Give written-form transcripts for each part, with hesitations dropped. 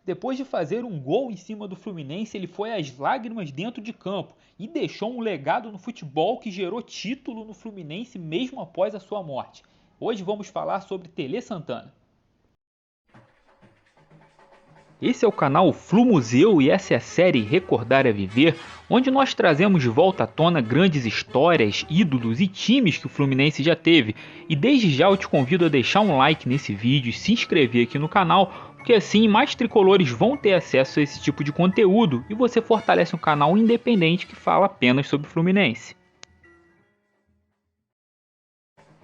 Depois de fazer um gol em cima do Fluminense, ele foi às lágrimas dentro de campo e deixou um legado no futebol que gerou título no Fluminense mesmo após a sua morte. Hoje vamos falar sobre Tele Santana. Esse é o canal Flu Museu e essa é a série Recordar é Viver, onde nós trazemos de volta à tona grandes histórias, ídolos e times que o Fluminense já teve. E desde já eu te convido a deixar um like nesse vídeo e se inscrever aqui no canal, porque assim mais tricolores vão ter acesso a esse tipo de conteúdo e você fortalece um canal independente que fala apenas sobre o Fluminense.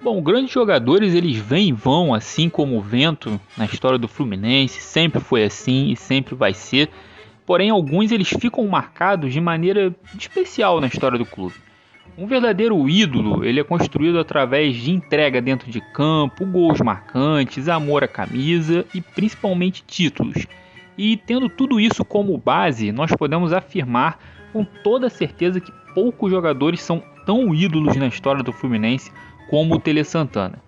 Bom, grandes jogadores eles vêm e vão assim como o vento na história do Fluminense, sempre foi assim e sempre vai ser. Porém, alguns eles ficam marcados de maneira especial na história do clube. Um verdadeiro ídolo, ele é construído através de entrega dentro de campo, gols marcantes, amor à camisa e principalmente títulos. E tendo tudo isso como base, nós podemos afirmar com toda certeza que poucos jogadores são tão ídolos na história do Fluminense como o Tele Santana.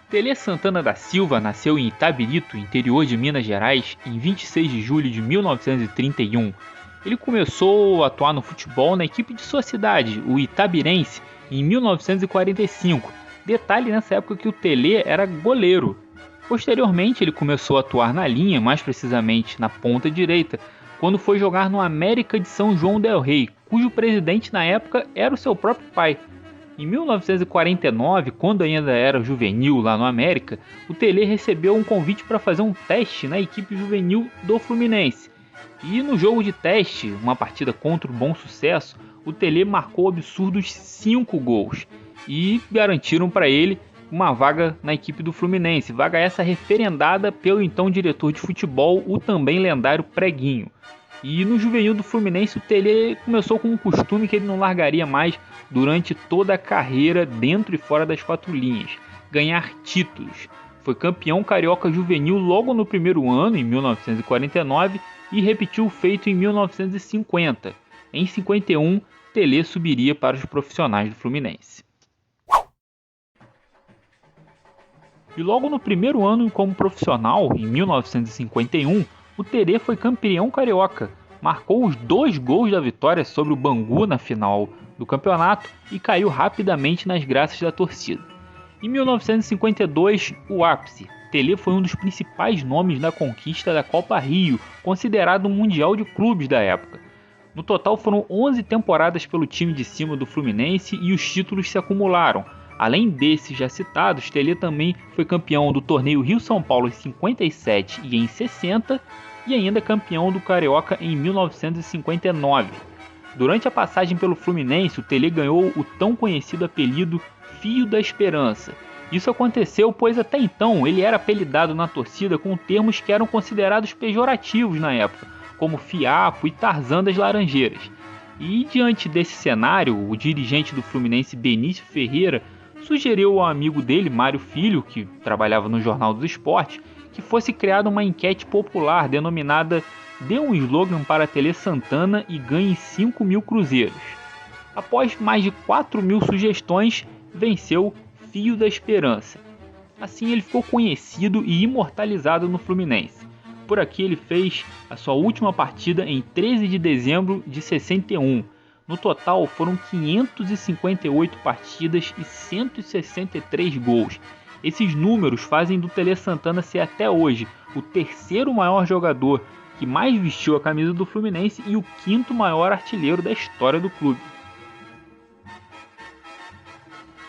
Tele Santana da Silva nasceu em Itabirito, interior de Minas Gerais, em 26 de julho de 1931. Ele começou a atuar no futebol na equipe de sua cidade, o Itabirense, em 1945. Detalhe nessa época que o Tele era goleiro. Posteriormente ele começou a atuar na linha, mais precisamente na ponta direita, quando foi jogar no América de São João del Rei, cujo presidente na época era o seu próprio pai. Em 1949, quando ainda era juvenil lá no América, o Tele recebeu um convite para fazer um teste na equipe juvenil do Fluminense. E no jogo de teste, uma partida contra o Bom Sucesso, o Tele marcou absurdos 5 gols e garantiram para ele uma vaga na equipe do Fluminense, vaga essa referendada pelo então diretor de futebol, o também lendário Preguinho. E no juvenil do Fluminense o Tele começou com um costume que ele não largaria mais durante toda a carreira dentro e fora das quatro linhas, ganhar títulos. Foi campeão carioca juvenil logo no primeiro ano, em 1949, e repetiu o feito em 1950. Em 51, Tele subiria para os profissionais do Fluminense. E logo no primeiro ano como profissional, em 1951, o Tele foi campeão carioca, marcou os 2 gols da vitória sobre o Bangu na final do campeonato e caiu rapidamente nas graças da torcida. Em 1952, o ápice. Tele foi um dos principais nomes na conquista da Copa Rio, considerado um mundial de clubes da época. No total foram 11 temporadas pelo time de cima do Fluminense e os títulos se acumularam. Além desses já citados, Tele também foi campeão do torneio Rio-São Paulo em 57 e em 60 e ainda campeão do Carioca em 1959. Durante a passagem pelo Fluminense, o Tele ganhou o tão conhecido apelido Fio da Esperança. Isso aconteceu pois até então ele era apelidado na torcida com termos que eram considerados pejorativos na época, como Fiapo e Tarzan das Laranjeiras. E diante desse cenário, o dirigente do Fluminense Benício Ferreira sugeriu ao amigo dele, Mário Filho, que trabalhava no Jornal do Esporte, que fosse criada uma enquete popular denominada "Dê um slogan para Tele Santana e ganhe 5.000 cruzeiros". Após mais de 4.000 sugestões, venceu Fio da Esperança. Assim ele ficou conhecido e imortalizado no Fluminense. Por aqui ele fez a sua última partida em 13 de dezembro de 61. No total foram 558 partidas e 163 gols. Esses números fazem do Tele Santana ser até hoje o terceiro maior jogador que mais vestiu a camisa do Fluminense e o quinto maior artilheiro da história do clube.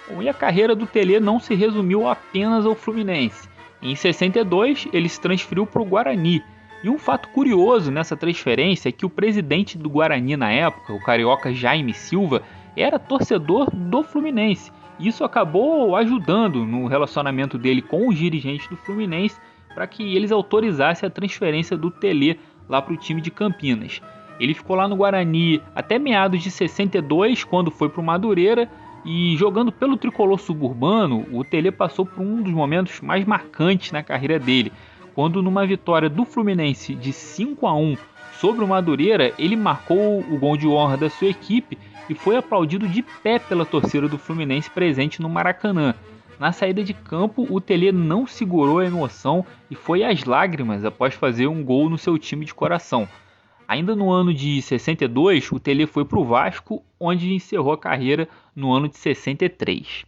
Bom, e a carreira do Tele não se resumiu apenas ao Fluminense. Em 62 ele se transferiu para o Guarani. E um fato curioso nessa transferência é que o presidente do Guarani na época, o carioca Jaime Silva, era torcedor do Fluminense. Isso acabou ajudando no relacionamento dele com os dirigentes do Fluminense para que eles autorizassem a transferência do Tele lá para o time de Campinas. Ele ficou lá no Guarani até meados de 62, quando foi para o Madureira, e jogando pelo tricolor suburbano, o Tele passou por um dos momentos mais marcantes na carreira dele, quando numa vitória do Fluminense de 5-1 sobre o Madureira, ele marcou o gol de honra da sua equipe e foi aplaudido de pé pela torcida do Fluminense presente no Maracanã. Na saída de campo, o Telê não segurou a emoção e foi às lágrimas após fazer um gol no seu time de coração. Ainda no ano de 62, o Telê foi para o Vasco, onde encerrou a carreira no ano de 63.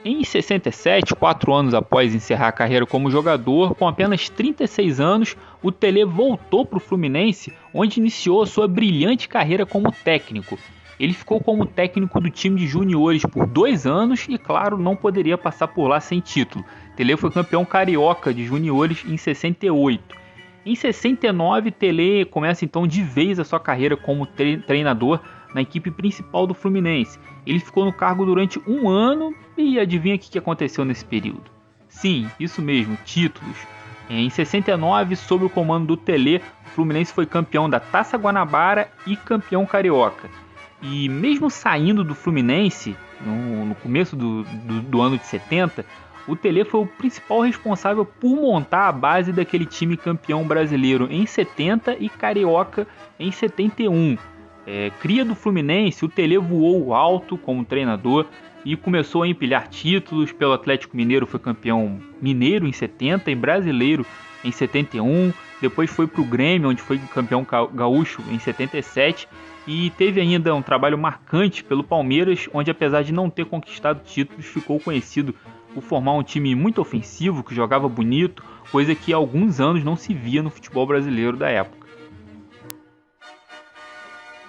Em 67, 4 anos após encerrar a carreira como jogador, com apenas 36 anos, o Telê voltou para o Fluminense, onde iniciou a sua brilhante carreira como técnico. Ele ficou como técnico do time de juniores por 2 anos e, claro, não poderia passar por lá sem título. Telê foi campeão carioca de juniores em 68. Em 69, Telê começa então de vez a sua carreira como treinador na equipe principal do Fluminense. Ele ficou no cargo durante 1 ano e adivinha o que aconteceu nesse período? Sim, isso mesmo, títulos. Em 69, sob o comando do Telê, o Fluminense foi campeão da Taça Guanabara e campeão carioca. E mesmo saindo do Fluminense, no começo do ano de 70, o Telê foi o principal responsável por montar a base daquele time campeão brasileiro em 70 e carioca em 71. Cria do Fluminense, o Telê voou alto como treinador e começou a empilhar títulos. Pelo Atlético Mineiro foi campeão mineiro em 70 e brasileiro em 71. Depois foi para o Grêmio, onde foi campeão gaúcho em 77. E teve ainda um trabalho marcante pelo Palmeiras, onde apesar de não ter conquistado títulos, ficou conhecido por formar um time muito ofensivo, que jogava bonito, coisa que há alguns anos não se via no futebol brasileiro da época.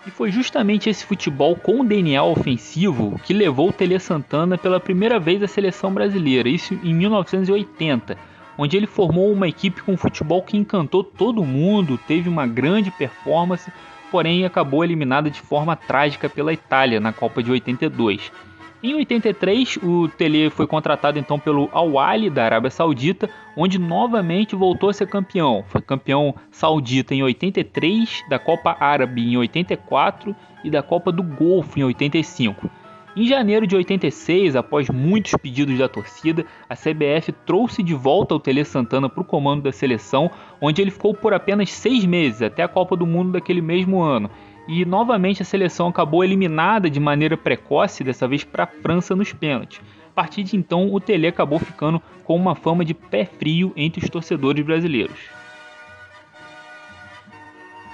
E foi justamente esse futebol com DNA ofensivo que levou o Telê Santana pela primeira vez à seleção brasileira, isso em 1980, onde ele formou uma equipe com futebol que encantou todo mundo, teve uma grande performance, porém acabou eliminada de forma trágica pela Itália na Copa de 82. Em 83, o Telê foi contratado então pelo Al Ahly da Arábia Saudita, onde novamente voltou a ser campeão. Foi campeão saudita em 83, da Copa Árabe em 84 e da Copa do Golfo em 85. Em janeiro de 86, após muitos pedidos da torcida, a CBF trouxe de volta o Telê Santana para o comando da seleção, onde ele ficou por apenas 6 meses, até a Copa do Mundo daquele mesmo ano. E novamente a seleção acabou eliminada de maneira precoce, dessa vez para a França nos pênaltis. A partir de então, o Telê acabou ficando com uma fama de pé frio entre os torcedores brasileiros.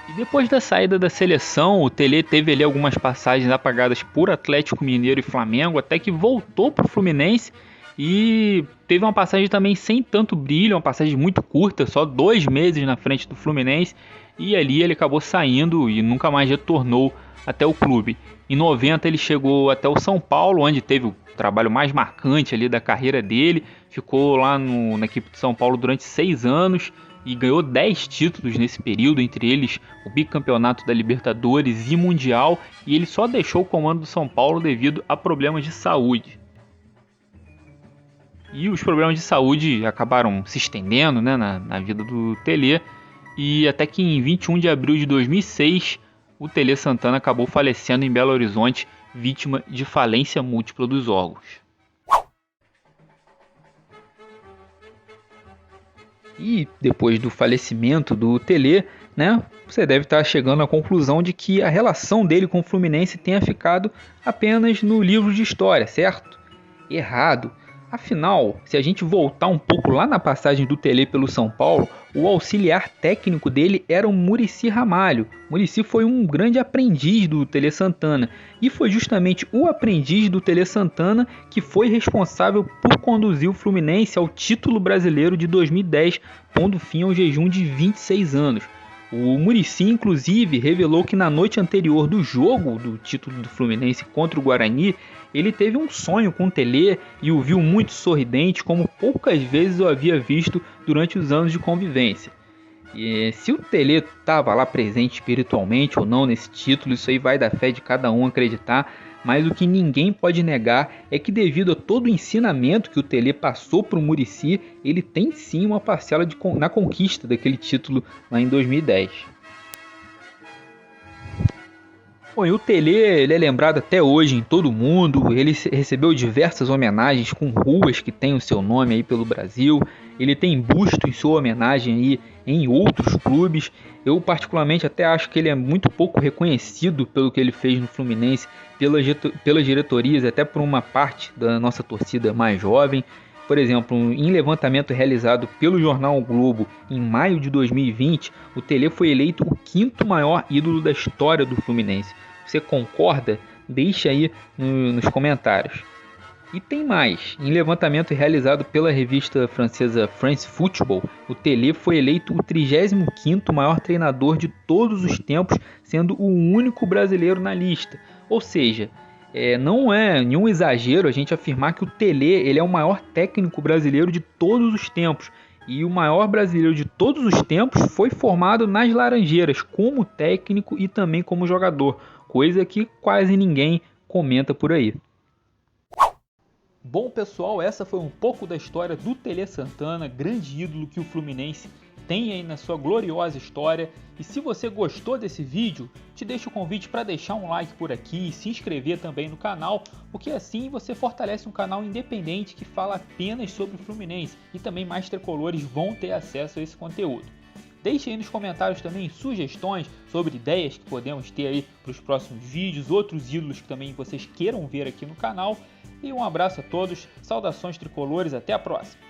E depois da saída da seleção, o Telê teve ali algumas passagens apagadas por Atlético Mineiro e Flamengo, até que voltou para o Fluminense e teve uma passagem também sem tanto brilho, uma passagem muito curta, só 2 meses na frente do Fluminense, e ali ele acabou saindo e nunca mais retornou até o clube. Em 90 ele chegou até o São Paulo, onde teve o trabalho mais marcante ali da carreira dele, ficou lá na equipe de São Paulo durante 6 anos e ganhou 10 títulos nesse período, entre eles o bicampeonato da Libertadores e Mundial, e ele só deixou o comando do São Paulo devido a problemas de saúde. E os problemas de saúde acabaram se estendendo, né, na vida do Telê, e até que em 21 de abril de 2006, o Telê Santana acabou falecendo em Belo Horizonte, vítima de falência múltipla dos órgãos. E depois do falecimento do Telê, né, você deve estar chegando à conclusão de que a relação dele com o Fluminense tenha ficado apenas no livro de história, certo? Errado. Afinal, se a gente voltar um pouco lá na passagem do Telê pelo São Paulo, o auxiliar técnico dele era o Muricy Ramalho. Muricy foi um grande aprendiz do Telê Santana e foi justamente o aprendiz do Telê Santana que foi responsável por conduzir o Fluminense ao título brasileiro de 2010, pondo fim ao jejum de 26 anos. O Muricy, inclusive, revelou que na noite anterior do jogo do título do Fluminense contra o Guarani, ele teve um sonho com o Telê e o viu muito sorridente, como poucas vezes eu havia visto durante os anos de convivência. E se o Telê estava lá presente espiritualmente ou não nesse título, isso aí vai da fé de cada um acreditar, mas o que ninguém pode negar é que devido a todo o ensinamento que o Telê passou para o Muricy, ele tem sim uma parcela na conquista daquele título lá em 2010. Bom, e o Telê ele é lembrado até hoje em todo o mundo, ele recebeu diversas homenagens com ruas que têm o seu nome aí pelo Brasil, Ele tem busto em sua homenagem aí em outros clubes. Eu particularmente até acho que ele é muito pouco reconhecido pelo que ele fez no Fluminense, pelas diretorias, até por uma parte da nossa torcida mais jovem. Por exemplo, em levantamento realizado pelo jornal o Globo em maio de 2020, o Tele foi eleito o 5º maior ídolo da história do Fluminense. Você concorda? Deixa aí nos comentários. E tem mais. Em levantamento realizado pela revista francesa France Football, o Tele foi eleito o 35º maior treinador de todos os tempos, sendo o único brasileiro na lista. Ou seja, não é nenhum exagero a gente afirmar que o Tele ele é o maior técnico brasileiro de todos os tempos. E o maior brasileiro de todos os tempos foi formado nas Laranjeiras, como técnico e também como jogador, coisa que quase ninguém comenta por aí. Bom, pessoal, essa foi um pouco da história do Tele Santana, grande ídolo que o Fluminense tem aí na sua gloriosa história. E se você gostou desse vídeo, te deixo o convite para deixar um like por aqui e se inscrever também no canal, porque assim você fortalece um canal independente que fala apenas sobre o Fluminense e também mais tricolores vão ter acesso a esse conteúdo. Deixe aí nos comentários também sugestões sobre ideias que podemos ter aí para os próximos vídeos, outros ídolos que também vocês queiram ver aqui no canal. E um abraço a todos, saudações tricolores, até a próxima!